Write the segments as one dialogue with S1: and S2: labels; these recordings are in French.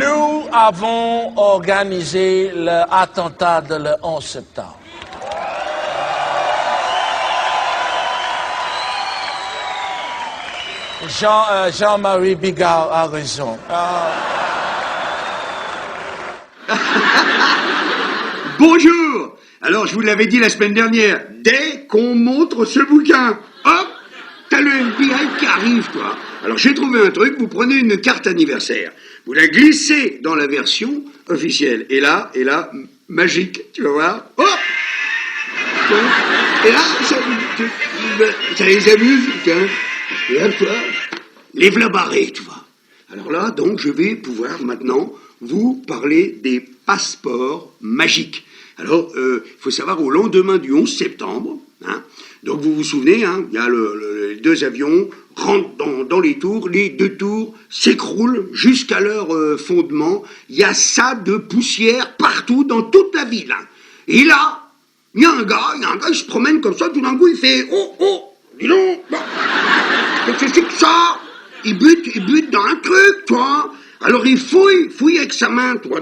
S1: Nous avons organisé l'attentat de le 11 septembre. Jean-Marie Bigard a raison.
S2: Bonjour. Alors, je vous l'avais dit la semaine dernière, dès qu'on montre ce bouquin, hop, t'as le FBI qui arrive, quoi. Alors, j'ai trouvé un truc, vous prenez une carte anniversaire, vous la glissez dans la version officielle, et là, magique, tu vas voir, hop. Et là, ça les amuse, tiens. Et là, toi, les v'là barrés, tu vois. Alors là, donc, je vais pouvoir maintenant vous parler des passeports magiques. Alors, il faut savoir, au lendemain du 11 septembre, hein, donc vous vous souvenez, hein, il y a les deux avions rentrent dans les tours, les deux tours s'écroulent jusqu'à leur fondement. Il y a ça de poussière partout dans toute la ville. Hein. Et là, il y a un gars, il se promène comme ça, tout d'un coup, il fait « Oh, dis donc, qu'est-ce que c'est que ça ?» Il bute dans un truc, toi. Alors il fouille avec sa main, toi,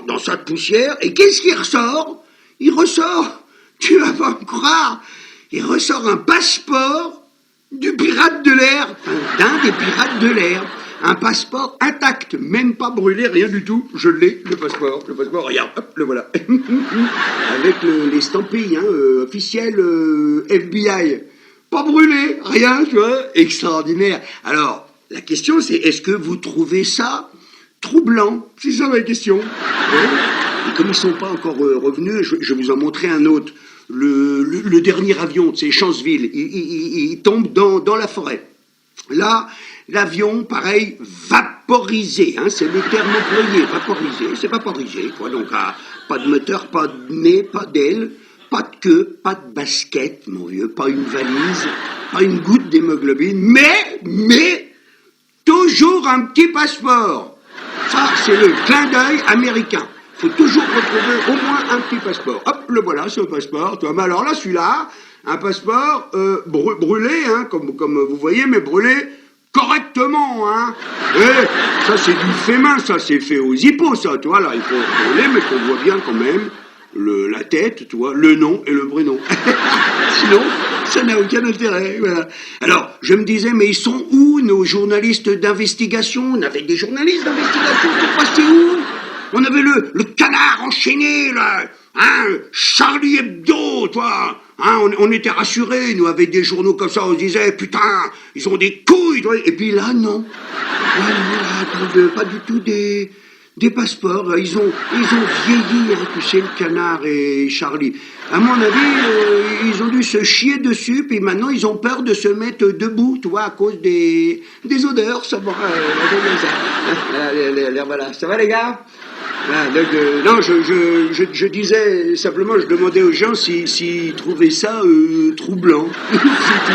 S2: dans sa poussière, et qu'est-ce qu'il ressort? Il ressort, tu vas pas me croire, il ressort un passeport du pirate de l'air, d'un des pirates de l'air. Un passeport intact, même pas brûlé, rien du tout. Je l'ai, le passeport, regarde, hop, le voilà. Avec l'estampille officiel FBI. Pas brûlé, rien, tu vois, extraordinaire. Alors, la question c'est, est-ce que vous trouvez ça troublant? C'est ça ma question. Et comme ils ne sont pas encore revenus, je vais vous en montrer un autre. Le dernier avion, c'est Chanceville, il tombe dans la forêt. Là, l'avion, pareil, vaporisé, hein, c'est le terme employé, vaporisé, c'est vaporisé, quoi, donc pas de moteur, pas de nez, pas d'aile, pas de queue, pas de basket, mon vieux, pas une valise, pas une goutte d'hémoglobine, mais, toujours un petit passeport. Ça, c'est le clin d'œil américain. Faut toujours retrouver au moins un petit passeport. Hop, le voilà, ce passeport, toi. Mais alors là, celui-là, un passeport brûlé, hein, comme vous voyez, mais brûlé correctement, hein. Et ça, c'est du fait main, ça, c'est fait aux hippos, ça, tu vois, là, il faut brûler, mais qu'on voit bien quand même la tête, tu vois, le nom et le prénom. Sinon, ça n'a aucun intérêt, voilà. Alors, je me disais, mais ils sont où, nos journalistes d'investigation? On avait des journalistes d'investigation, c'est passé où? On avait le canard enchaîné, là, hein, Charlie Hebdo, toi, hein, on était rassurés, nous, avec des journaux comme ça, on se disait, putain, ils ont des couilles, toi, et puis là, non. Là, pas du tout des passeports, là. Ils ont vieilli, hein, tu sais, le canard et Charlie. À mon avis, ils ont dû se chier dessus, puis maintenant, ils ont peur de se mettre debout, tu vois, à cause des odeurs, ça va, voilà, ça va, les gars? Ah, donc, non, je disais simplement, je demandais aux gens s'ils trouvaient ça troublant. C'est tout.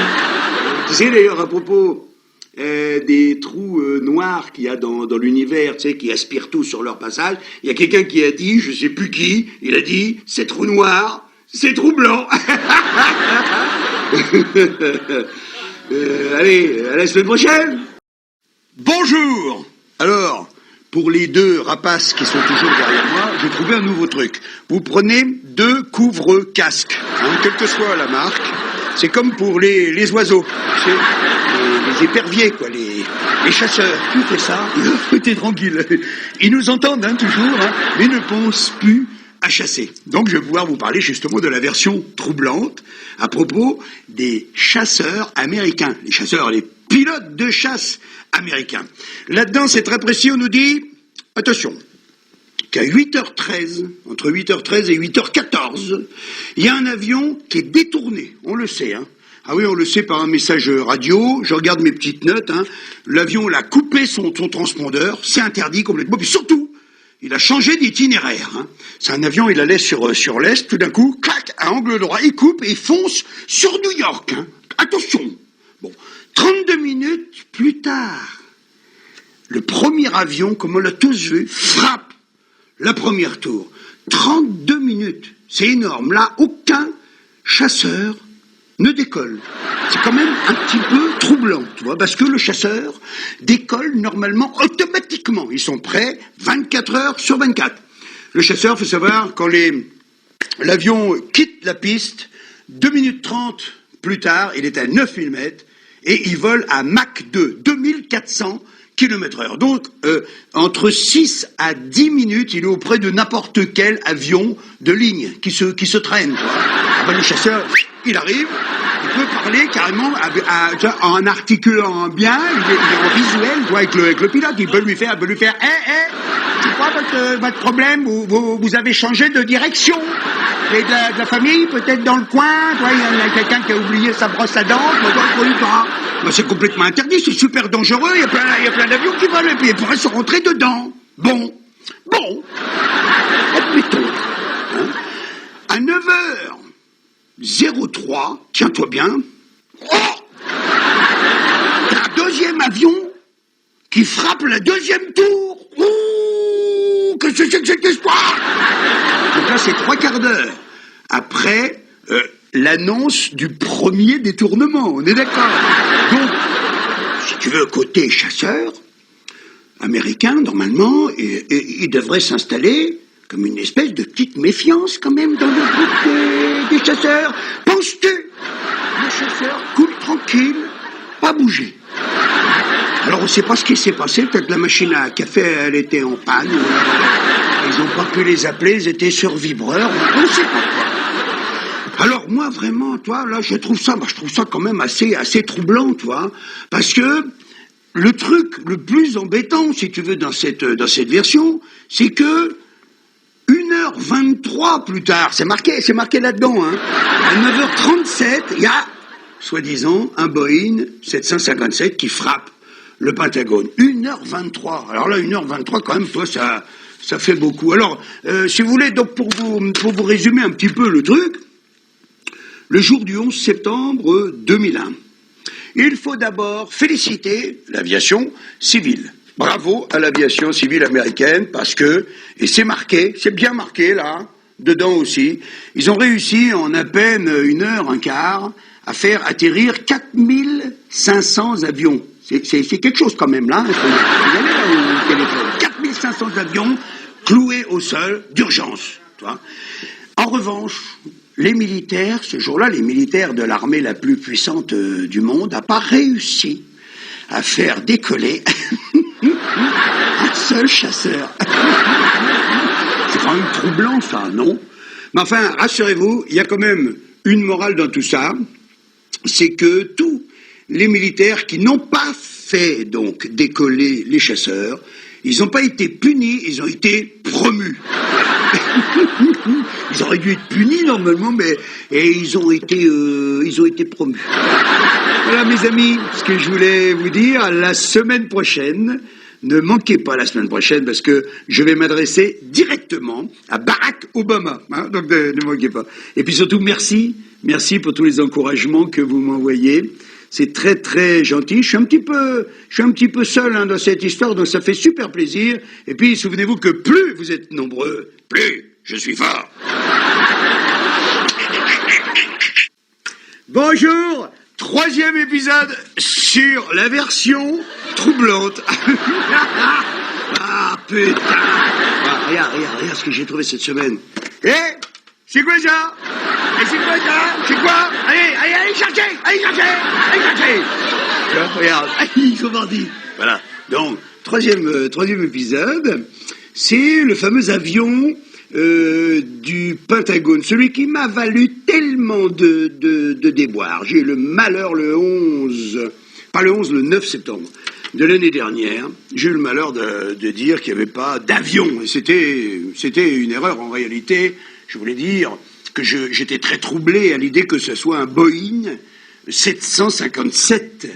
S2: Tu sais d'ailleurs à propos des trous noirs qu'il y a dans l'univers, tu sais, qui aspirent tout sur leur passage, il y a quelqu'un qui a dit, je sais plus qui, il a dit, ces trous noirs, c'est troublant. Allez, à la semaine prochaine. Bonjour. Alors, pour les deux rapaces qui sont toujours derrière moi, j'ai trouvé un nouveau truc. Vous prenez 2 couvre-casques, hein, quelle que soit la marque. C'est comme pour les oiseaux, tu sais, les éperviers, quoi, les chasseurs. Tu fais ça, t'es tranquille. Ils nous entendent, hein, toujours, hein, mais ne pensent plus à chasser. Donc je vais pouvoir vous parler justement de la version troublante à propos des chasseurs américains. Les chasseurs, les pilotes de chasse américains. Là-dedans, c'est très précis, on nous dit, attention, qu'à 8h13, entre 8h13 et 8h14, il y a un avion qui est détourné, on le sait, hein. Ah oui, on le sait par un message radio, je regarde mes petites notes, hein. L'avion a coupé son transpondeur, c'est interdit complètement, puis surtout, il a changé d'itinéraire, hein. C'est un avion, il allait sur l'est, tout d'un coup, clac, à angle droit, il coupe et il fonce sur New York, hein. Attention. Bon, 32 minutes plus tard, le premier avion, comme on l'a tous vu, frappe la première tour. 32 minutes, c'est énorme. Là, aucun chasseur ne décolle. C'est quand même un petit peu troublant, tu vois, parce que le chasseur décolle normalement automatiquement. Ils sont prêts 24 heures sur 24. Le chasseur, faut savoir, quand l'avion quitte la piste, 2 minutes 30 plus tard, il est à 9000 mètres et il vole à Mach 2, 2400 km/h. Donc, entre 6 à 10 minutes, il est auprès de n'importe quel avion de ligne qui se traîne. Ah ben, le chasseur, il arrive, il peut parler carrément en articulant bien, il est en visuel, avec le pilote, il peut lui faire, c'est quoi votre problème, vous avez changé de direction. Et de la famille, peut-être dans le coin, il y a quelqu'un qui a oublié sa brosse à dents, c'est complètement interdit, c'est super dangereux, il y a plein d'avions qui volent, et puis ils pourraient se rentrer dedans. Bon, admettons, à 9h03, tiens-toi bien, un deuxième avion qui frappe le deuxième tour. Ouh, qu'est-ce que c'est que cette histoire? Donc là, c'est 3/4 d'heure après l'annonce du premier détournement, on est d'accord? Donc, si tu veux, côté chasseur américain, normalement, il devrait s'installer comme une espèce de petite méfiance quand même dans le groupe des chasseurs. Penses-tu? Le chasseur coule tranquille, pas bouger. Alors on ne sait pas ce qui s'est passé, peut-être la machine à café elle était en panne, ils n'ont pas pu les appeler, ils étaient sur vibreur, on ne sait pas quoi. Alors moi vraiment, toi, là je trouve ça quand même assez troublant, toi, parce que le truc le plus embêtant, si tu veux, dans cette version, c'est que 1h23 plus tard, c'est marqué là-dedans, à 9h37, il y a, soi-disant, un Boeing 757 qui frappe le Pentagone. 1h23. Alors là, 1h23, quand même, toi, ça fait beaucoup. Alors, si vous voulez, donc pour vous résumer un petit peu le truc, le jour du 11 septembre 2001, il faut d'abord féliciter l'aviation civile. Bravo à l'aviation civile américaine, parce que, et c'est marqué, c'est bien marqué là, dedans aussi, ils ont réussi en à peine 1h15 à faire atterrir 4500 avions. C'est quelque chose quand même là, il faut y aller là au téléphone. 4500 avions cloués au sol d'urgence. En revanche, les militaires, ce jour-là, les militaires de l'armée la plus puissante du monde, n'ont pas réussi à faire décoller un seul chasseur. C'est quand même troublant ça, non? Mais enfin, rassurez-vous, il y a quand même une morale dans tout ça, c'est que tous les militaires qui n'ont pas fait donc décoller les chasseurs, ils n'ont pas été punis, ils ont été promus. Ils auraient dû être punis normalement, et ils ont été promus. Voilà mes amis, ce que je voulais vous dire, la semaine prochaine, ne manquez pas la semaine prochaine parce que je vais m'adresser directement à Barack Obama, donc ne manquez pas. Et puis surtout merci pour tous les encouragements que vous m'envoyez. C'est très très gentil. Je suis un petit peu seul dans cette histoire, donc ça fait super plaisir. Et puis souvenez-vous que plus vous êtes nombreux, plus je suis fort. Bonjour, 3e épisode sur la version troublante. Ah putain. Regarde ce que j'ai trouvé cette semaine. C'est quoi ça? Et c'est quoi ça? C'est quoi? Allez chercher. Là, regarde, ils sont partis. Voilà. Donc, troisième épisode, c'est le fameux avion du Pentagone, celui qui m'a valu tellement de déboires. J'ai eu le malheur le 9 septembre de l'année dernière, j'ai eu le malheur de dire qu'il n'y avait pas d'avion. Et c'était une erreur en réalité. Je voulais dire que j'étais très troublé à l'idée que ce soit un Boeing 757,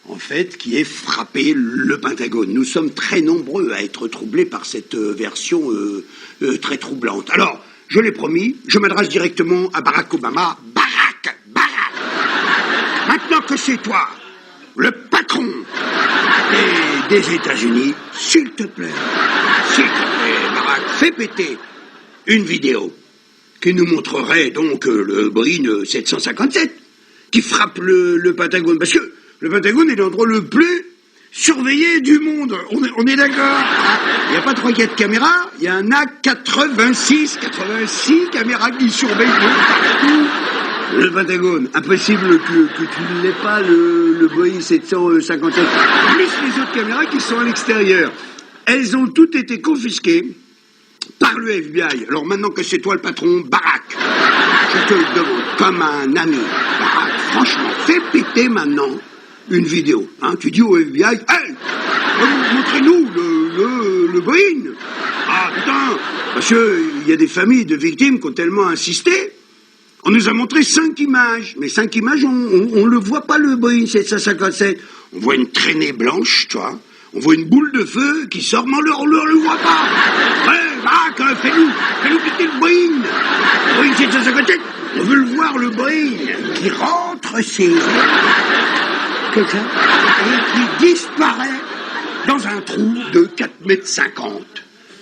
S2: en fait, qui ait frappé le Pentagone. Nous sommes très nombreux à être troublés par cette version très troublante. Alors, je l'ai promis, je m'adresse directement à Barack Obama. Barack, maintenant que c'est toi, le patron des États-Unis, s'il te plaît, Barack, fais péter une vidéo qui nous montrerait donc le Boeing 757 qui frappe le Pentagone. Parce que le Pentagone est l'endroit le plus surveillé du monde. On est d'accord? Il n'y a pas 3-4 caméras, il y en a 86 caméras qui surveillent partout le Pentagone. Impossible que tu ne l'aies pas, le Boeing 757. Plus les autres caméras qui sont à l'extérieur. Elles ont toutes été confisquées par le FBI. Alors maintenant que c'est toi le patron, Barack, je te le demande comme un ami. Barack, franchement, fais péter maintenant une vidéo. Hein. Tu dis au FBI, hey, montrez-nous le Boeing. Ah putain, parce qu'il y a des familles de victimes qui ont tellement insisté. On nous a montré 5 images. Mais 5 images, on le voit pas le Boeing 757. On voit une traînée blanche, tu vois. On voit une boule de feu qui sort, mais on le voit pas. Ouais, Barack, fais-nous quitter le Boeing. Boeing 757, on veut le voir, le Boeing, qui rentre ses quelqu'un et qui disparaît dans un trou de 4,50 m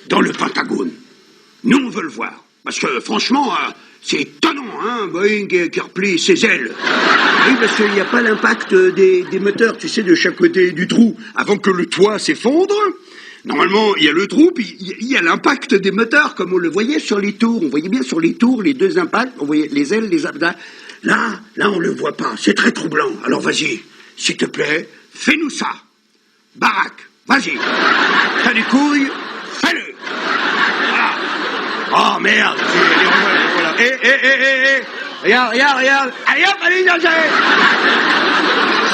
S2: dans le Pentagone. Nous, on veut le voir. Parce que, franchement, c'est étonnant, hein, Boeing qui replie ses ailes. Oui, parce qu'il n'y a pas l'impact des moteurs, tu sais, de chaque côté du trou, avant que le toit s'effondre. Normalement, il y a le trou, puis il y a l'impact des moteurs, comme on le voyait sur les tours. On voyait bien sur les tours, les deux impacts, on voyait les ailes, les abdas. Là, on le voit pas. C'est très troublant. Alors, vas-y, s'il te plaît, fais-nous ça. Barack, vas-y. T'as des couilles, fais-le. Voilà. Oh, merde. Voilà. Regarde. Allez hop, allez, Ça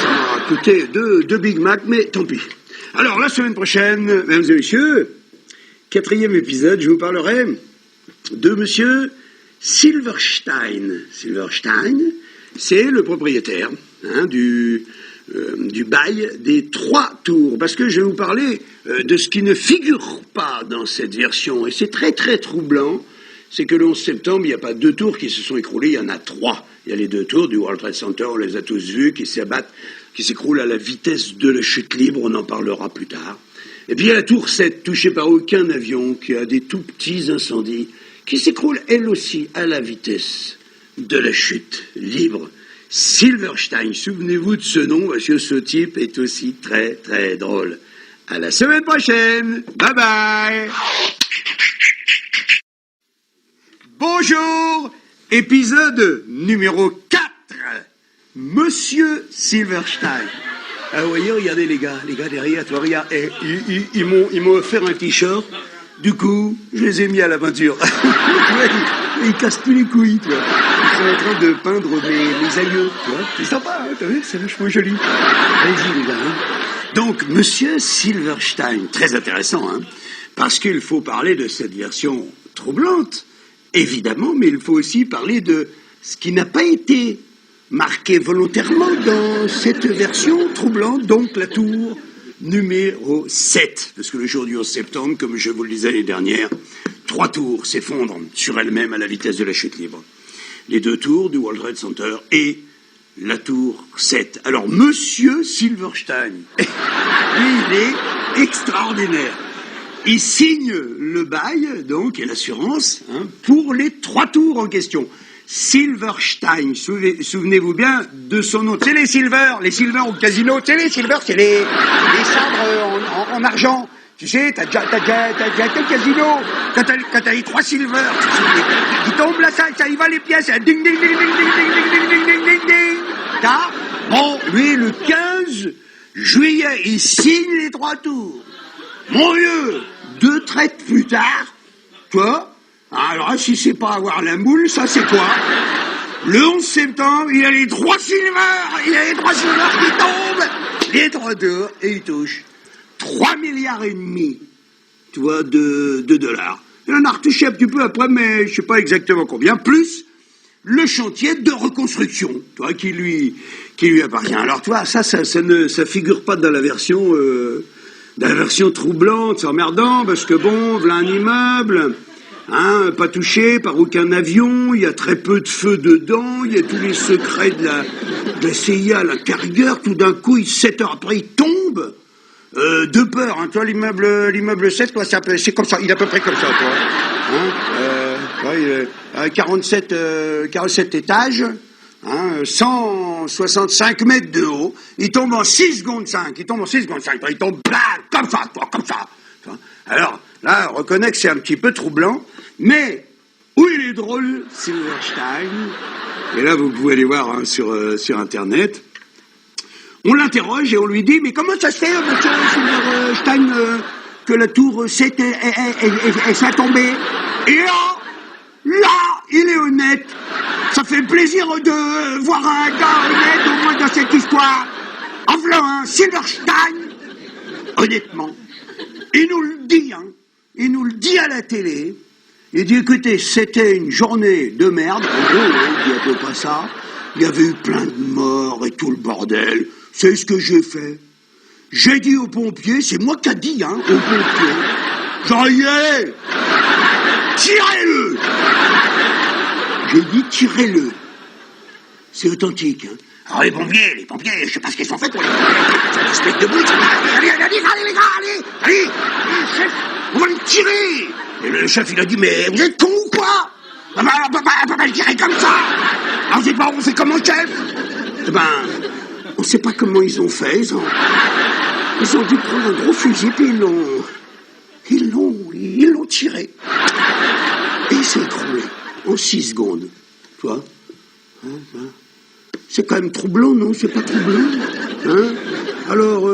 S2: m'a coûté deux Big Mac, mais tant pis. Alors, la semaine prochaine, mesdames et messieurs, 4e épisode, je vous parlerai de monsieur Silverstein. Silverstein, c'est le propriétaire du bail des 3 tours. Parce que je vais vous parler de ce qui ne figure pas dans cette version. Et c'est très, très troublant. C'est que le 11 septembre, il n'y a pas 2 tours qui se sont écroulées, il y en a 3. Il y a les 2 tours du World Trade Center, on les a tous vus, qui s'abattent, qui s'écroulent à la vitesse de la chute libre, on en parlera plus tard. Et puis il y a la tour 7, touchée par aucun avion, qui a des tout petits incendies, qui s'écroule elle aussi à la vitesse de la chute libre. Silverstein, souvenez-vous de ce nom, parce que ce type est aussi très très drôle. À la semaine prochaine, bye bye. Bonjour, épisode numéro 4, Monsieur Silverstein. Vous voyez, regardez les gars derrière, toi, regarde, ils m'ont offert un t-shirt, du coup, je les ai mis à la peinture. Ils cassent plus les couilles, tu vois. Ils sont en train de peindre mes aïeux, tu vois. C'est sympa, hein, t'as vu, c'est vachement joli. Allez-y, les gars. Hein. Donc, Monsieur Silverstein, très intéressant, hein, parce qu'il faut parler de cette version troublante, évidemment, mais il faut aussi parler de ce qui n'a pas été marqué volontairement dans cette version troublante, donc la tour numéro 7. Parce que le jour du 11 septembre, comme je vous le disais l'année dernière, 3 tours s'effondrent sur elles-mêmes à la vitesse de la chute libre. Les 2 tours du World Trade Center et la tour 7. Alors, Monsieur Silverstein, lui, il est extraordinaire. Il signe le bail, donc, et l'assurance, hein, pour les 3 tours en question. Silverstein, souvenez-vous bien de son nom. Tu sais, les silver au casino, tu sais, les silver, c'est les sabres en argent. Tu sais, t'as déjà été au casino, quand t'as les 3 silver, qui tombent là, ça y va les pièces, ding, ding, ding, ding, ding, ding, ding, ding, ding, ding, ding. T'as, bon, lui, le 15 juillet, il signe les 3 tours. Mon vieux, 2 traites plus tard, toi, alors si c'est pas avoir la moule, ça c'est quoi? Le 11 septembre, il a les 3 silver qui tombent, les 3 tours, et il touche 3,5 milliards, tu vois, de dollars. Il en a retouché un petit peu après, mais je sais pas exactement combien, plus le chantier de reconstruction, tu vois, qui lui appartient. Alors, tu vois, ça figure pas dans la version troublante, c'est emmerdant, parce que bon, voilà un immeuble, hein, pas touché par aucun avion, il y a très peu de feu dedans, il y a tous les secrets de la CIA à l'intérieur, tout d'un coup, 7 heures après, il tombe, de peur, hein, toi, l'immeuble 7, quoi, c'est comme ça, il est à peu près comme ça, toi, hein, 47 étages, 165 mètres de haut, il tombe en 6 secondes 5, il tombe blague, comme ça, toi, comme ça. Alors, là, on reconnaît que c'est un petit peu troublant, mais où il est drôle, Silverstein, et là, vous pouvez aller voir sur Internet, on l'interroge et on lui dit, mais comment ça se fait, monsieur Silverstein, que la tour s'est tombée? Et là, il est honnête. Ça fait plaisir de voir un gars honnête au moins dans cette histoire. En voilà, Silverstein, honnêtement, il nous le dit, il nous le dit à la télé. Il dit, écoutez, c'était une journée de merde. En gros, il dit à peu près ça. Il y avait eu plein de morts et tout le bordel. C'est ce que j'ai fait. J'ai dit aux pompiers, c'est moi qui a dit, aux pompiers. Genre, y allez, tirez-le. J'ai dit, tirez-le. C'est authentique, Alors les pompiers, je sais pas ce qu'ils sont faits pour les pompiers. Ils se mettent debout, allez les gars, allez, chef, on va les tirer. Et le chef, il a dit, mais vous êtes con ou quoi? On va pas le tirer comme ça. Alors, on sait pas, on fait comment, chef? On sait pas comment ils ont fait, ils ont dû prendre un gros fusil, puis ils l'ont tiré. Et il s'est écroulé en 6 secondes. Tu vois? C'est quand même troublant, non? C'est pas troublant? Alors,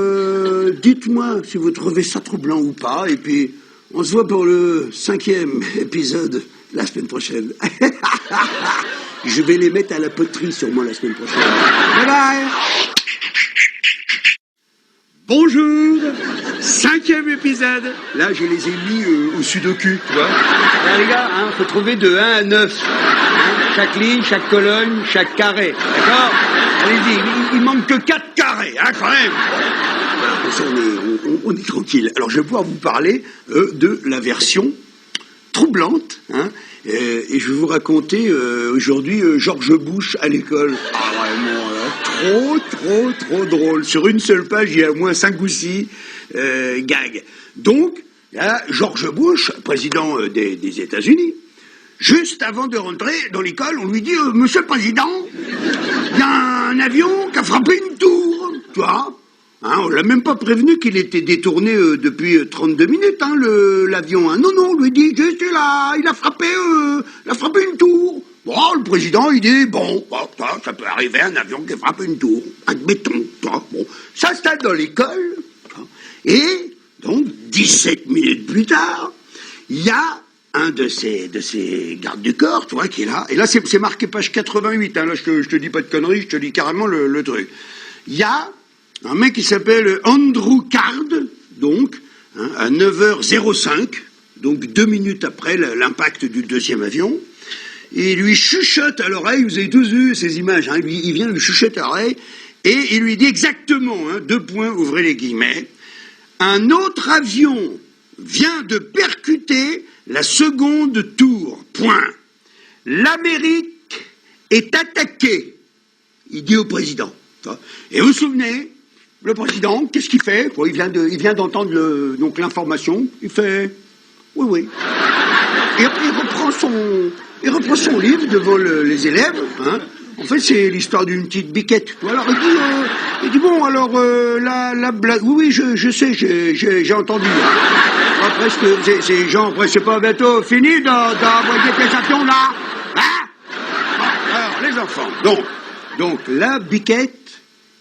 S2: dites-moi si vous trouvez ça troublant ou pas, et puis on se voit pour le 5e épisode la semaine prochaine. Je vais les mettre à la poterie sûrement la semaine prochaine. Bye bye. Bonjour, 5e épisode. Là, je les ai mis au sudoku, tu vois. Là, les gars, faut trouver de 1 à 9. Chaque ligne, chaque colonne, chaque carré. D'accord? Allez-y, il manque que 4 carrés, quand même. Voilà, ça, on est tranquille. Alors, je vais pouvoir vous parler de la version troublante, et je vais vous raconter aujourd'hui George Bush à l'école. Vraiment, trop drôle. Sur une seule page, il y a au moins 5 ou 6 gags. Donc, il y a George Bush, président des États-Unis. Juste avant de rentrer dans l'école, on lui dit « Monsieur le Président, il y a un avion qui a frappé une tour. » Tu vois, on l'a même pas prévenu qu'il était détourné depuis 32 minutes, l'avion. Non, on lui dit juste là, il a frappé une tour. Bon, le président, il dit, ça peut arriver, un avion qui frappe une tour, admettons. Bon, ça se dans l'école. Et donc, 17 minutes plus tard, il y a un de ces gardes du corps, tu vois, qui est là. Et là, c'est marqué page 88. Là, je te dis pas de conneries, je te dis carrément le truc. Il y a un mec qui s'appelle Andrew Card, donc, à 9h05, donc 2 minutes après l'impact du 2e avion. Et il lui chuchote à l'oreille, vous avez tous vu ces images, il vient lui chuchoter à l'oreille, et il lui dit exactement, 2 points, ouvrez les guillemets, un autre avion vient de percuter la seconde tour, point. L'Amérique est attaquée, il dit au président. Et vous vous souvenez, le président, qu'est-ce qu'il fait? Il vient d'entendre donc l'information, il fait, oui. Et après il reprend son livre devant les élèves, En fait, c'est l'histoire d'une petite biquette. Alors, il dit bon, alors, la blague... Oui, je sais, j'ai entendu. Après, c'est pas bientôt fini d'envoyer tes avions, là? Alors, les enfants. Donc, la biquette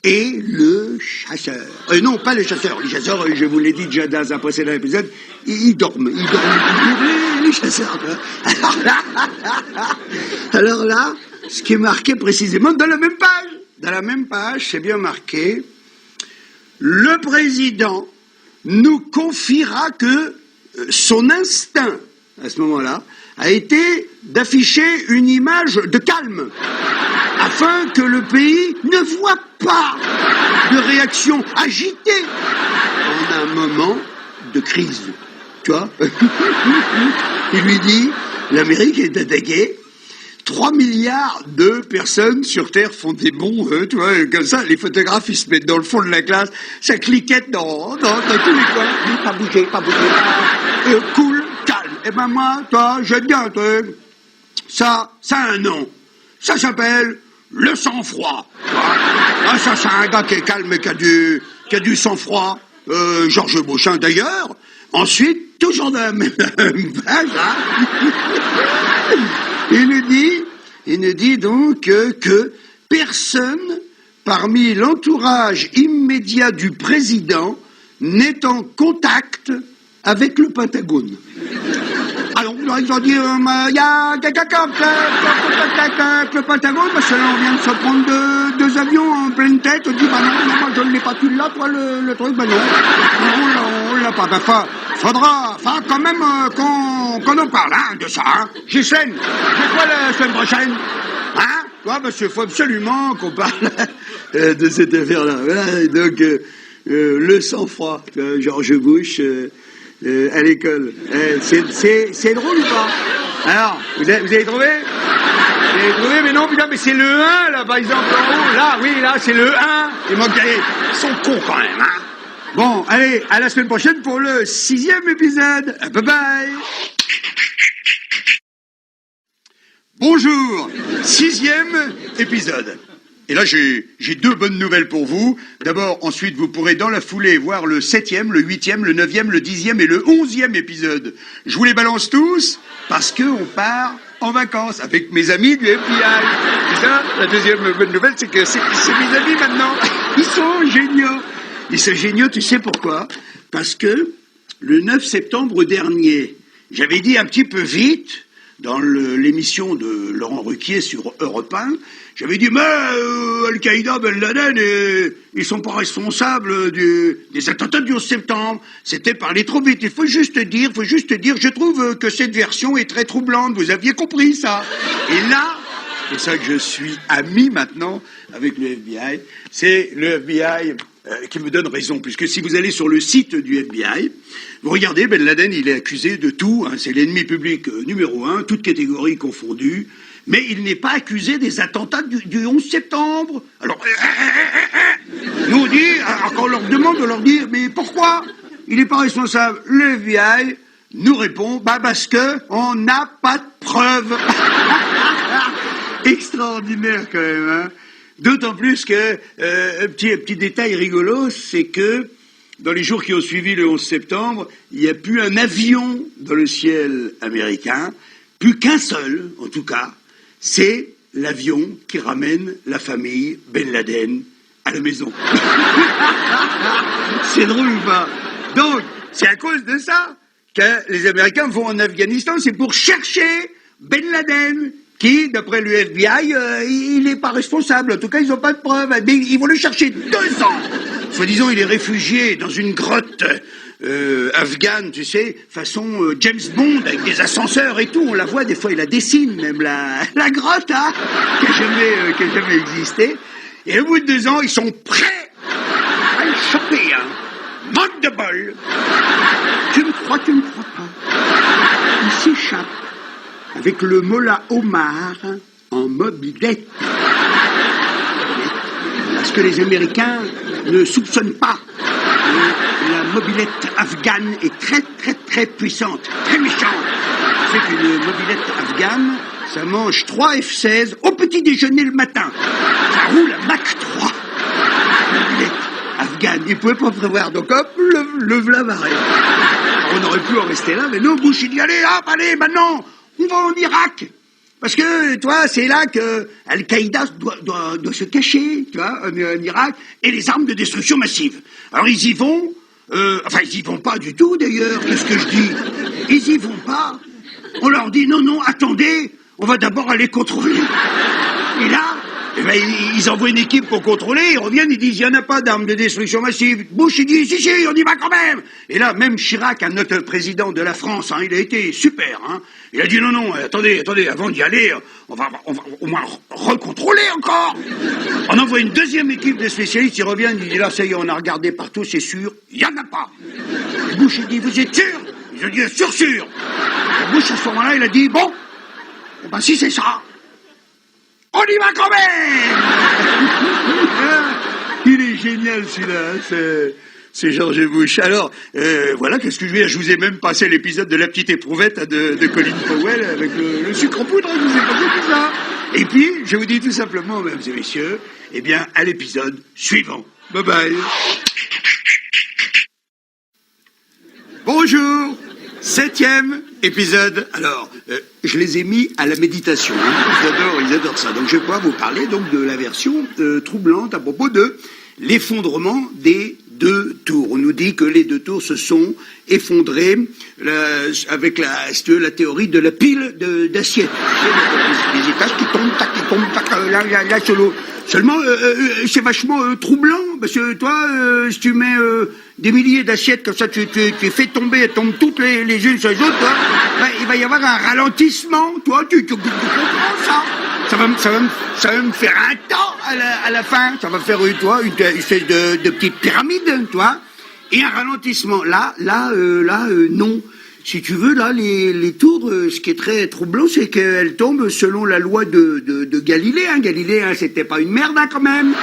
S2: et le chasseur. Non, pas le chasseur. Les chasseurs, je vous l'ai dit déjà dans un précédent épisode, ils dorment. Les chasseurs. Alors là, ce qui est marqué précisément dans la même page, c'est bien marqué, le président nous confiera que son instinct, à ce moment-là, a été d'afficher une image de calme, afin que le pays ne voit pas de réaction agitée en un moment de crise. Tu vois? Il lui dit, l'Amérique est attaquée, 3 milliards de personnes sur Terre font des bons, tu vois, comme ça, les photographes, ils se mettent dans le fond de la classe, ça cliquette dans tous les coins. Pas bouger. Cool, calme. Eh ben moi, toi, j'aime bien un truc. Ça a un nom. Ça s'appelle le sang-froid. Ah, ça, c'est un gars qui est calme et qui a du sang-froid. Georges Bush, hein, d'ailleurs. Ensuite, toujours dans la même page, hein, il nous dit donc que personne parmi l'entourage immédiat du président n'est en contact avec le Pentagone. Alors, ils ont dit, il y a quelqu'un qui a contact avec le Pentagone, parce que là, on vient de se prendre deux avions en pleine tête. On dit, bah non, moi, je ne l'ai pas, tu l'as, toi, le truc, bah non. Non, on l'a pas. Bah, faudra quand même qu'on en parle, hein, de ça, hein. Ghislaine, c'est quoi la semaine prochaine? Hein? Toi, parce qu'il faut absolument qu'on parle de cette affaire-là. Voilà, donc, le sang-froid, George Bush, à l'école. C'est drôle ou pas? Alors, vous avez trouvé? Vous avez trouvé? Mais non, putain, mais c'est le 1, là, par exemple, en haut. Là, oui, là, c'est le 1. Il manque ils sont cons, quand même, hein. Bon, allez, à la semaine prochaine pour le 6e épisode. Bye bye. Bonjour, 6e épisode. Et là, j'ai 2 bonnes nouvelles pour vous. D'abord, ensuite, vous pourrez dans la foulée voir le 7e, le 8e, le 9e, le 10e et le 11e épisode. Je vous les balance tous parce qu'on part en vacances avec mes amis du FBI. C'est ça, la deuxième bonne nouvelle, c'est que c'est mes amis maintenant. Ils sont géniaux. Ils sont géniaux, tu sais pourquoi? Parce que le 9 septembre dernier, j'avais dit un petit peu vite, dans l'émission de Laurent Ruquier sur Europe 1, j'avais dit, mais Al-Qaïda, Ben Laden, ils sont pas responsables des attentats du 11 septembre. C'était parler trop vite. Il faut juste dire, je trouve que cette version est très troublante. Vous aviez compris ça. Et là, c'est ça que je suis ami maintenant avec le FBI. C'est le FBI qui me donne raison, puisque si vous allez sur le site du FBI, vous regardez, Ben Laden, il est accusé de tout, hein, c'est l'ennemi public numéro 1, toutes catégories confondues, mais il n'est pas accusé des attentats du 11 septembre. Alors, nous on dit, quand on leur demande, on leur dit, mais pourquoi il n'est pas responsable? Le FBI nous répond, parce que on n'a pas de preuves. Extraordinaire quand même, hein. D'autant plus que, un petit détail rigolo, c'est que dans les jours qui ont suivi le 11 septembre, il n'y a plus un avion dans le ciel américain, plus qu'un seul, en tout cas, c'est l'avion qui ramène la famille Ben Laden à la maison. C'est drôle ou pas? Donc, c'est à cause de ça que les Américains vont en Afghanistan, c'est pour chercher Ben Laden, qui, d'après le FBI, il n'est pas responsable. En tout cas, ils n'ont pas de preuves. Mais ils vont le chercher 2 ans. Soi-disant, il est réfugié dans une grotte afghane, tu sais, façon James Bond, avec des ascenseurs et tout. On la voit, des fois, il la dessine, même la grotte, hein, qui a jamais existé. Et au bout de 2 ans, ils sont prêts à le choper, hein. Manque de bol. Tu me crois pas. Il s'échappe avec le Mollah Omar en mobilette. Parce que les Américains ne soupçonnent pas que la mobilette afghane est très, très, très puissante, très méchante. C'est qu'une mobilette afghane, ça mange 3 F-16 au petit déjeuner le matin. Ça roule à Mach 3. Mobilette afghane. Ils ne pouvaient pas prévoir, donc hop, le v'là barré. On aurait pu en rester là, mais non, Bush, il dit, allez, hop, allez, maintenant, on va en Irak. Parce que, toi, c'est là que Al-Qaïda doit se cacher, tu vois, en Irak, et les armes de destruction massive. Alors, ils y vont, ils y vont pas du tout, d'ailleurs, qu'est-ce que je dis? Ils y vont pas. On leur dit, non, attendez, on va d'abord aller contrôler. Et là, ils envoient une équipe pour contrôler, ils reviennent, ils disent, il n'y en a pas d'armes de destruction massive. Bush, il dit, si, on y va quand même. Et là, même Chirac, notre président de la France, hein, il a été super, hein. Il a dit, non, attendez, avant d'y aller, on va au moins recontrôler encore. On envoie une 2e équipe de spécialistes, ils reviennent, ils disent, là, ça y est, on a regardé partout, c'est sûr, il n'y en a pas. Et Bush, il dit, vous êtes sûr? Ils ont dit, sûr. Et Bush, à ce moment-là, il a dit, bon, si c'est ça, on y va quand même. Il est génial celui-là, c'est George Bush. Alors, voilà, qu'est-ce que je vais dire? Je vous ai même passé l'épisode de la petite éprouvette de Colin Powell avec le sucre en poudre, je vous ai pas dit tout ça. Et puis, je vous dis tout simplement, mesdames et messieurs, eh bien, à l'épisode suivant. Bye bye. Bonjour, 7e épisode. Alors, je les ai mis à la méditation. Hein. Ils adorent ça. Donc, je vais pouvoir vous parler donc de la version troublante à propos de l'effondrement des 2 tours. On nous dit que les 2 tours se sont effondrés avec la théorie de la pile d'assiettes. Les étages qui tombent, là, sur l'eau. Seulement, c'est vachement troublant, parce que toi, si tu mets des milliers d'assiettes comme ça, tu fais tomber, elles tombent toutes les unes sur les autres, toi, il va y avoir un ralentissement, toi, tu comprends ça? Ça va me faire un temps à la fin, ça va faire, toi, une espèce de petite pyramide, toi, et un ralentissement. Là, non. Si tu veux, là, les tours, ce qui est très troublant, c'est qu'elles tombent selon la loi de Galilée. Hein. Galilée, hein, c'était pas une merde, hein, quand même.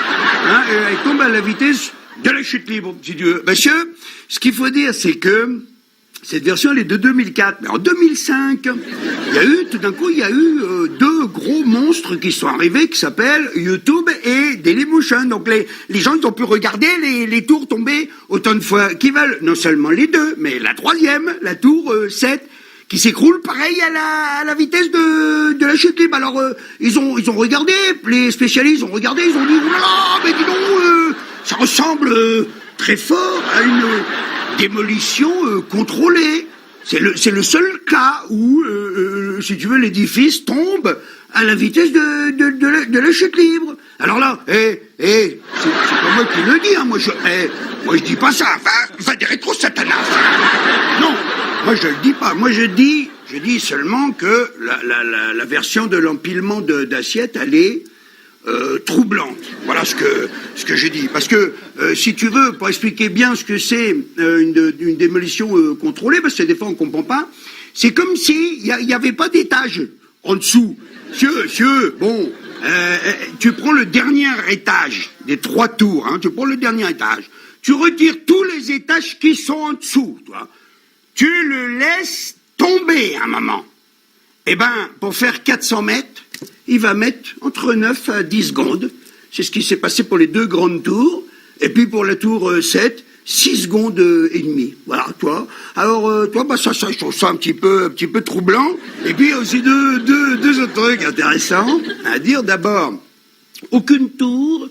S2: Hein, elles tombent à la vitesse de la chute libre, si tu veux. Monsieur, ce qu'il faut dire, c'est que cette version, elle est de 2004. Mais en 2005, tout d'un coup, il y a eu 2 gros monstres qui sont arrivés, qui s'appellent YouTube et Dailymotion. Donc les gens, ils ont pu regarder les tours tomber autant de fois qu'ils veulent. Non seulement les 2, mais la 3e, la tour 7, qui s'écroule pareil à la vitesse de la chute libre. Alors, ils ont regardé, les spécialistes ont regardé, ils ont dit, oulala, mais dis donc, ça ressemble très fort à une démolition contrôlée. C'est le seul cas où, si tu veux, l'édifice tombe à la vitesse de la chute libre. Alors là, c'est pas moi qui le dis, hein, moi je dis pas ça, va des rétro-satanas. Non, moi je le dis pas, moi je dis seulement que la version de l'empilement d'assiettes, elle est troublante. Voilà ce que j'ai dit. Parce que, si tu veux, pour expliquer bien ce que c'est une démolition contrôlée, parce que des fois on comprend pas, c'est comme s'il y avait pas d'étage en dessous. Bon, tu prends le dernier étage des 3 tours, hein, tu prends le dernier étage, tu retires tous les étages qui sont en dessous, toi. Tu le laisses tomber un moment. Eh ben, pour faire 400 mètres, il va mettre entre 9 à 10 secondes. C'est ce qui s'est passé pour les 2 grandes tours. Et puis pour la tour 7, 6 secondes et demie. Voilà, toi. Alors, toi, bah, ça, je trouve ça un petit peu troublant. Et puis aussi deux autres trucs intéressants à dire. D'abord, aucune tour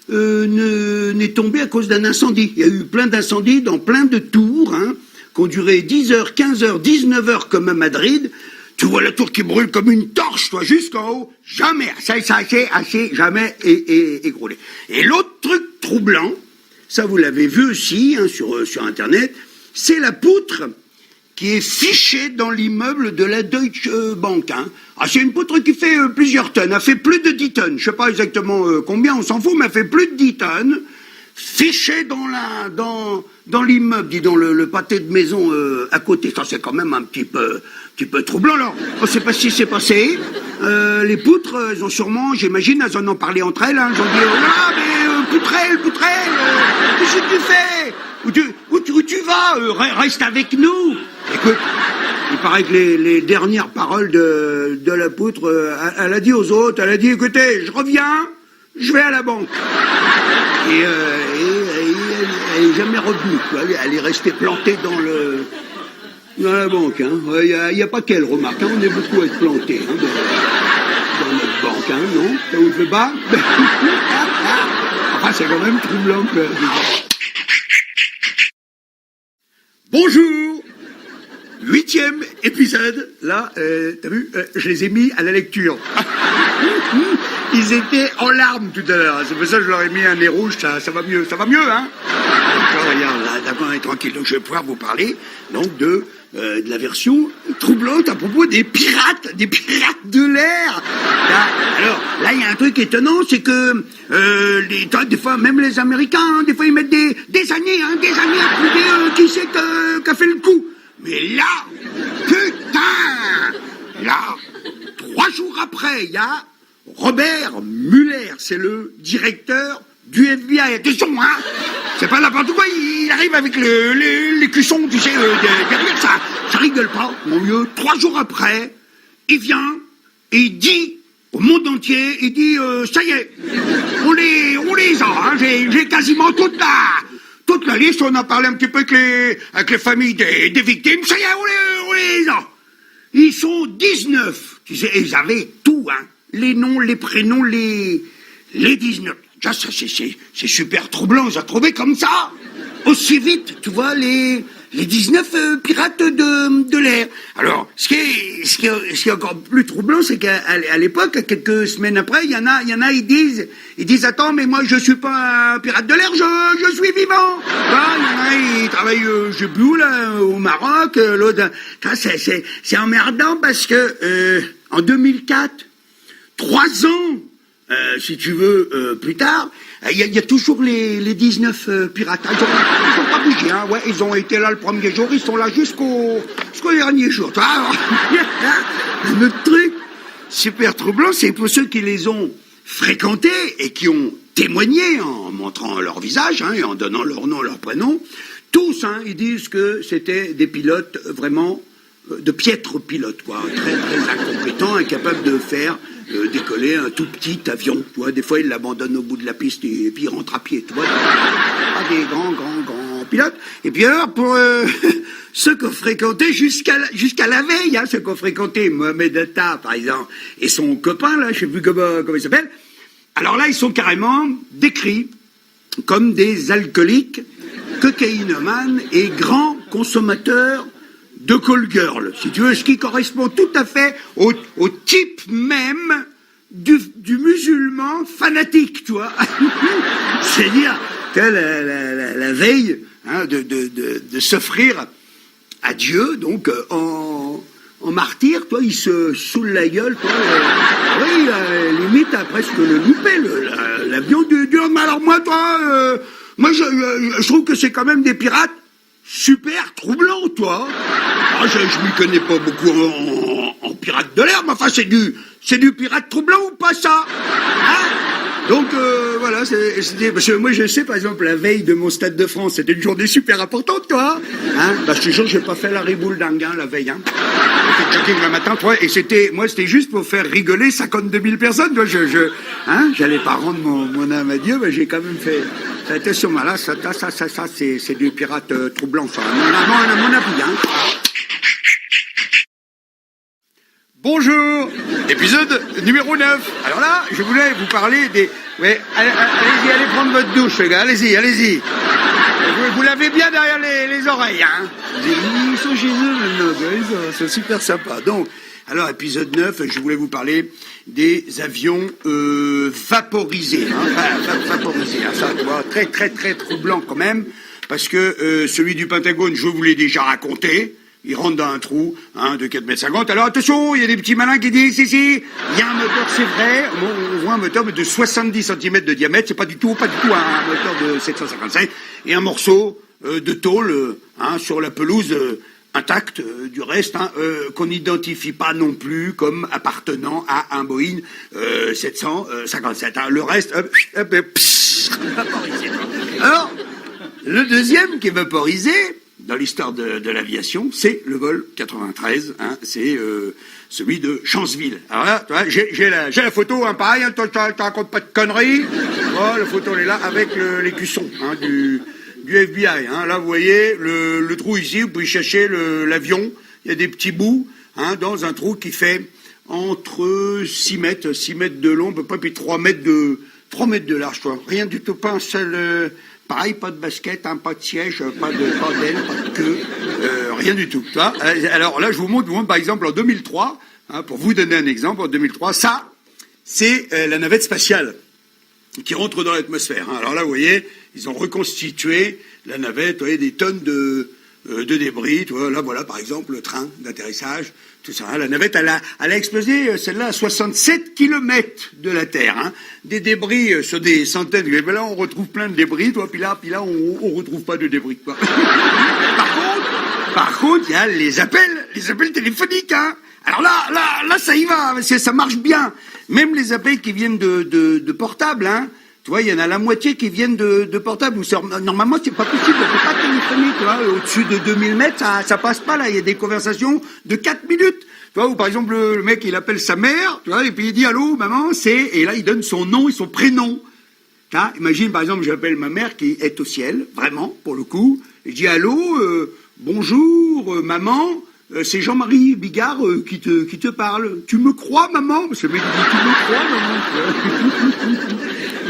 S2: n'est tombée à cause d'un incendie. Il y a eu plein d'incendies dans plein de tours, hein, qui ont duré 10 heures, 15 heures, 19 heures comme à Madrid. Tu vois la tour qui brûle comme une torche, toi, jusqu'en haut. Jamais, ça assez, jamais écroulé. Et l'autre truc troublant, ça vous l'avez vu aussi, hein, sur Internet, c'est la poutre qui est fichée dans l'immeuble de la Deutsche Bank. Hein. Ah, c'est une poutre qui fait plusieurs tonnes, elle fait plus de 10 tonnes. Je sais pas exactement combien, on s'en fout, mais elle fait plus de 10 tonnes. Fichée dans l'immeuble, dis donc, le pâté de maison à côté. Ça, c'est quand même un petit peu troublant. Alors, on ne sait pas ce qui s'est passé. Les poutres, elles ont sûrement, j'imagine, elles en ont parlé entre elles. Hein. Elles ont dit, oh là, mais poutrelle, qu'est-ce que tu fais? Où tu vas? Reste avec nous. Écoute, il paraît que les dernières paroles de la poutre, elle a dit aux autres, elle a dit, écoutez, je reviens, je vais à la banque. Et elle n'est jamais revenue. Elle est restée plantée dans la banque. Il n'y a pas qu'elle, remarque. Hein, on est beaucoup à être plantés dans notre banque. Hein, non? Ça vous fait pas? Enfin, c'est quand même troublant. Bonjour, 8e épisode. Là, t'as vu, je les ai mis à la lecture. Ils étaient en larmes tout à l'heure. C'est pour ça que je leur ai mis un nez rouge. Ça va mieux, hein. Regarde, là, d'accord, on est tranquille. Donc, je vais pouvoir vous parler donc de la version troublante à propos des pirates de l'air. Alors, là, il y a un truc étonnant, c'est que des fois, même les Américains, hein, des fois, ils mettent des années à trouver qui c'est qui a fait le coup. Mais là, putain, là, 3 jours après, il y a Robert Mueller, c'est le directeur du FBI. Attention, hein, c'est pas n'importe quoi, il arrive avec les cuissons, tu sais, derrière ça rigole pas. Mon vieux, 3 jours après, il vient et il dit au monde entier, il dit ça y est, on les a, hein, j'ai quasiment toute la liste, on a parlé un petit peu avec les familles des victimes, ça y est, on les a. Ils sont 19, tu sais, et ils avaient tout, hein, les noms, les prénoms, les 19. Ça, c'est super troublant, j'ai trouvé comme ça, aussi vite, tu vois, les 19 pirates de l'air. Alors, ce qui est encore plus troublant, c'est qu'à l'époque, quelques semaines après, il y en a, ils disent, attends, mais moi, je suis pas un pirate de l'air, je suis vivant. Il y en a, ils travaillent, je sais plus où, là, au Maroc, l'autre, c'est emmerdant parce que, en 2004, 3 ans, si tu veux, plus tard, il y a toujours les 19 pirates. Ils ont pas bougé, hein, ouais, ils ont été là le premier jour, ils sont là jusqu'au dernier jour. Un autre truc super troublant, c'est pour ceux qui les ont fréquentés et qui ont témoigné en montrant leur visage, hein, et en donnant leur nom, leur prénom, tous, hein, ils disent que c'était des pilotes vraiment de piètres pilotes, quoi, très très incompétents, incapables de faire décoller un tout petit avion, tu vois. Des fois, ils l'abandonnent au bout de la piste et puis ils rentrent à pied, tu vois. Pas des grands pilotes. Et puis alors, pour ceux qui ont fréquenté jusqu'à la veille, hein, ceux qui ont fréquenté Mohamed Atta, par exemple, et son copain, là, je sais plus comment il s'appelle, alors là, ils sont carrément décrits comme des alcooliques, cocaïnomanes et grands consommateurs de call girl, si tu veux, ce qui correspond tout à fait au type même du musulman fanatique, tu vois. C'est-à-dire que la veille, hein, de s'offrir à Dieu, donc en martyr, toi, il se saoule la gueule, toi. Oui, limite à presque le louper, l'avion du lendemain. Alors moi, toi, moi je trouve que c'est quand même des pirates super troublant, toi. Ah, je m'y connais pas beaucoup en pirate de l'air, mais enfin, c'est du pirate troublant ou pas, ça, hein? Donc, voilà, parce que moi, je sais, par exemple, la veille de mon Stade de France, c'était une journée super importante, toi, hein? Bah, je te jure, j'ai pas fait la riboule dingue, hein, la veille, hein. J'ai fait jogging le matin, toi, et c'était juste pour faire rigoler 52 000 personnes, toi, hein, j'allais pas rendre mon âme à Dieu, mais j'ai quand même fait attention, là, ça, c'est du pirate troublant, ça, à mon avis, hein. Bonjour, épisode numéro 9. Alors là, je voulais vous parler des... Ouais, allez prendre votre douche, les gars, allez-y. Vous l'avez bien derrière les oreilles, hein. Ils sont chez eux maintenant, ils sont super sympas. Donc, alors, épisode 9, je voulais vous parler des avions vaporisés. Hein, vaporisés, hein, ça, tu vois, très, très, très troublant quand même, parce que celui du Pentagone, je vous l'ai déjà raconté. Il rentre dans un trou, hein, de 4,50 m. Alors attention, il y a des petits malins qui disent, si, il y a un moteur, c'est vrai, on voit un moteur de 70 cm de diamètre, c'est pas du tout un moteur de 755, et un morceau de tôle, hein, sur la pelouse intacte, du reste, hein, qu'on n'identifie pas non plus comme appartenant à un Boeing 757. Hein. Le reste, vaporisé. Alors, le deuxième qui est vaporisé dans l'histoire de l'aviation, c'est le vol 93, hein, c'est celui de Chanceville. Alors là, tu vois, j'ai la photo, hein, pareil, hein, tu racontes pas de conneries. Oh, la photo, elle est là, avec l'écusson, hein, du FBI. Hein. Là, vous voyez, le trou ici, vous pouvez chercher l'avion, il y a des petits bouts, hein, dans un trou qui fait entre 6 mètres de long, à peu près, puis 3 mètres de large, toi. Rien du tout, pas un seul... pareil, pas de basket, hein, pas de siège, pas d'aile, pas de queue, rien du tout. Tu vois. Alors là, je vous montre par exemple en 2003, hein, pour vous donner un exemple, en 2003, ça, c'est la navette spatiale qui rentre dans l'atmosphère. Hein. Alors là, vous voyez, ils ont reconstitué la navette, vous voyez, des tonnes de débris. Tu vois, là, voilà, par exemple, le train d'atterrissage, tout ça. Hein. La navette, elle a explosé, celle-là, à 67 km de la Terre. Hein. Des débris sur des centaines. Mais là, on retrouve plein de débris, toi, puis là, on retrouve pas de débris, quoi. Par contre, il y a les appels téléphoniques, hein. Alors là, ça y va, ça marche bien. Même les appels qui viennent de portables, hein. Tu vois, il y en a la moitié qui viennent de portables. Normalement, c'est pas possible, on peut pas téléphoner, tu vois. Au-dessus de 2000 mètres, ça passe pas, là. Il y a des conversations de 4 minutes. Tu vois, ou par exemple, le mec, il appelle sa mère, tu vois, et puis il dit, allô, maman, et là, il donne son nom et son prénom. Imagine, par exemple, j'appelle ma mère qui est au ciel, vraiment, pour le coup. Et je dis, allô, bonjour, maman, c'est Jean-Marie Bigard qui te parle. Tu me crois, maman? Parce que le mec dit, tu me crois, maman?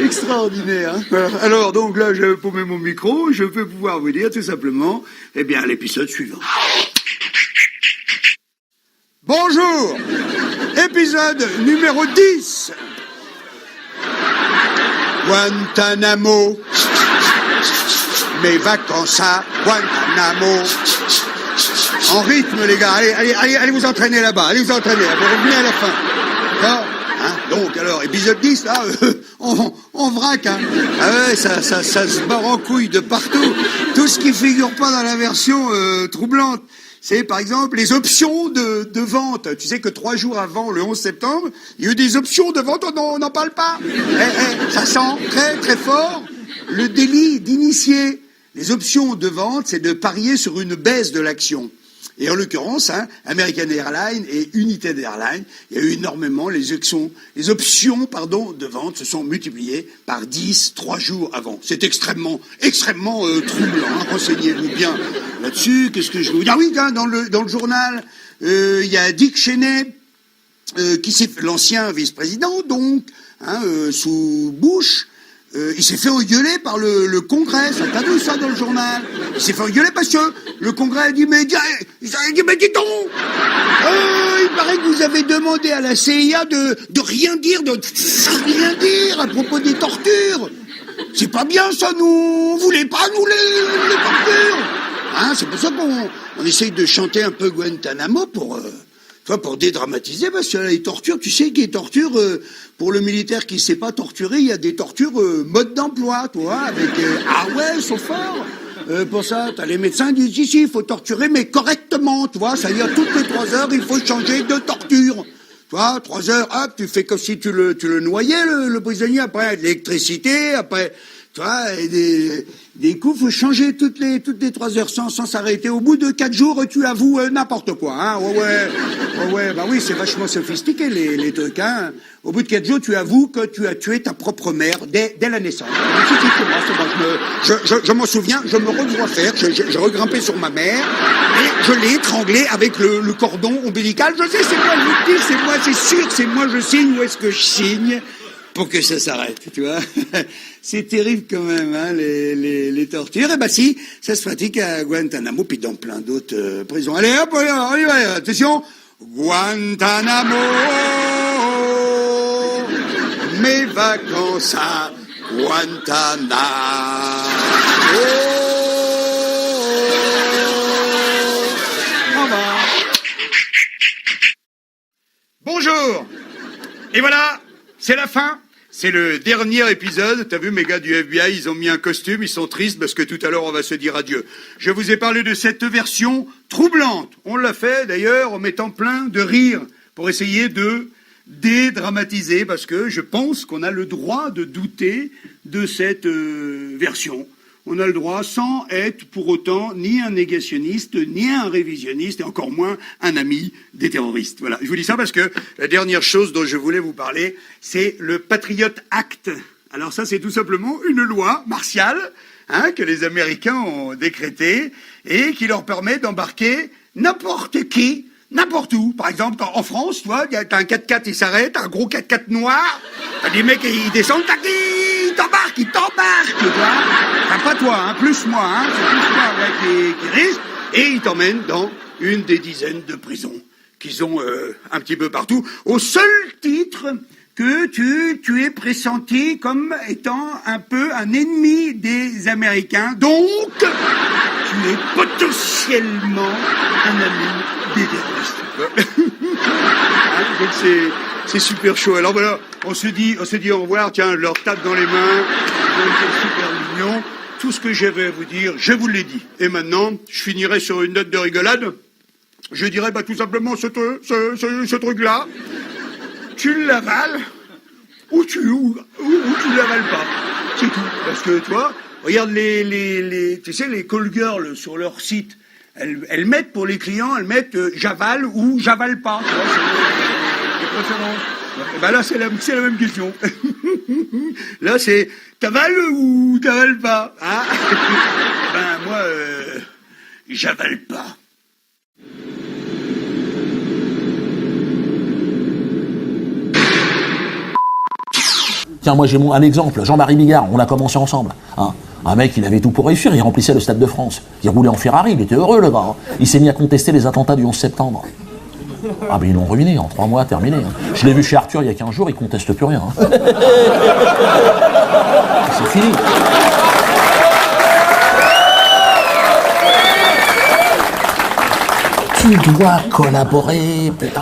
S2: Extraordinaire, hein. Voilà. Alors, donc là, j'ai paumé mon micro, je peux pouvoir vous dire tout simplement, eh bien, l'épisode suivant. Bonjour, épisode numéro 10. Guantanamo, mes vacances à Guantanamo. En rythme, les gars, allez vous entraîner là-bas, vous revenez à la fin. D'accord, hein? Donc, alors, épisode 10, là, on vraque, hein. Ah ouais, ça se barre en couille de partout. Tout ce qui figure pas dans la version troublante. C'est par exemple les options de vente. Tu sais que 3 jours avant le 11 septembre, il y a eu des options de vente, on n'en parle pas. Ça sent très très fort le délit d'initié. Les options de vente, c'est de parier sur une baisse de l'action. Et en l'occurrence, hein, American Airlines et United Airlines, il y a eu énormément, les options de vente se sont multipliées par 10, 3 jours avant. C'est extrêmement troublant, hein. Renseignez-vous bien là-dessus. Qu'est-ce que je veux vous dire? Ah oui, hein, dans le journal, il y a Dick Cheney, qui s'est l'ancien vice-président, donc, hein, sous Bush. Il s'est fait engueuler par le Congrès, ça t'as vu ça dans le journal? Il s'est fait engueuler parce que le Congrès a dit mais dis donc, il paraît que vous avez demandé à la CIA de rien dire à propos des tortures. C'est pas bien ça, nous, on voulait pas nous les tortures. Hein, c'est pour ça qu'on essaye de chanter un peu Guantanamo pour dédramatiser, parce que les tortures, tu sais qu'il y a des tortures, pour le militaire qui ne sait pas torturer, il y a des tortures mode d'emploi, tu vois, avec ah ouais, ils sont forts. Pour ça, t'as les médecins qui disent ici, il faut torturer, mais correctement, tu vois, c'est-à-dire toutes les 3 heures, il faut changer de torture. Tu vois, 3 heures, hop, tu fais comme si tu le noyais, le prisonnier, après l'électricité, après, tu vois, et des coups, faut changer toutes les 3 heures sans s'arrêter. Au bout de 4 jours, tu avoues n'importe quoi, hein. Ouais, bah oui, c'est vachement sophistiqué, les trucs, hein. Au bout de 4 jours, tu avoues que tu as tué ta propre mère dès la naissance. Je m'en souviens, je me revois faire, je regrimpais sur ma mère, et je l'ai étranglée avec le cordon ombilical. Je sais, c'est moi, je vous dis, c'est moi, c'est sûr, c'est moi, je signe, où est-ce que je signe pour que ça s'arrête, tu vois. C'est terrible quand même, hein, les tortures. Eh ben si, ça se pratique à Guantanamo, puis dans plein d'autres prisons. Allez, hop, on y va, attention. Guantanamo, mes vacances à Guantanamo. Bonjour. Et voilà, c'est la fin. C'est le dernier épisode. T'as vu, mes gars du FBI, ils ont mis un costume, ils sont tristes parce que tout à l'heure, on va se dire adieu. Je vous ai parlé de cette version troublante. On l'a fait, d'ailleurs, en mettant plein de rires pour essayer de dédramatiser, parce que je pense qu'on a le droit de douter de cette version. On a le droit, sans être pour autant ni un négationniste, ni un révisionniste, et encore moins un ami des terroristes. Voilà, je vous dis ça parce que la dernière chose dont je voulais vous parler, c'est le Patriot Act. Alors ça, c'est tout simplement une loi martiale, hein, que les Américains ont décrétée et qui leur permet d'embarquer n'importe qui, n'importe où. Par exemple, en France, tu vois, t'as un 4x4, il s'arrête, un gros 4x4 noir, t'as des mecs, ils descendent, ils t'embarquent, tu vois. Enfin, pas toi, hein, plus moi, hein, c'est plus moi, ouais, qui risque, et ils t'emmènent dans une des dizaines de prisons qu'ils ont un petit peu partout, au seul titre que tu es pressenti comme étant un peu un ennemi des Américains, donc tu es potentiellement un ami des terroristes. Donc c'est super chaud. Alors voilà, on se dit au revoir, tiens, leur tape dans les mains, c'est super mignon. Tout ce que j'avais à vous dire, je vous l'ai dit. Et maintenant, je finirai sur une note de rigolade. Je dirais tout simplement ce truc-là, tu l'avales ou tu l'avales pas. C'est tout. Parce que, toi, regarde tu sais, les call girls sur leur site, elles mettent pour les clients, elles mettent j'avale ou j'avale pas. Tu vois, c'est les préférences. Et ben là, c'est la même question. Là, c'est t'avales ou t'avales pas, hein? Ben, moi, j'avale pas.
S3: Tiens, moi j'ai un exemple, Jean-Marie Bigard, on a commencé ensemble. Hein. Un mec, il avait tout pour réussir, il remplissait le Stade de France. Il roulait en Ferrari, il était heureux le gars. Hein. Il s'est mis à contester les attentats du 11 septembre. Ah ben ils l'ont ruiné, en 3 mois, terminé. Hein. Je l'ai vu chez Arthur il y a 15 jours, il conteste plus rien. Hein. C'est fini. Tu dois collaborer, putain.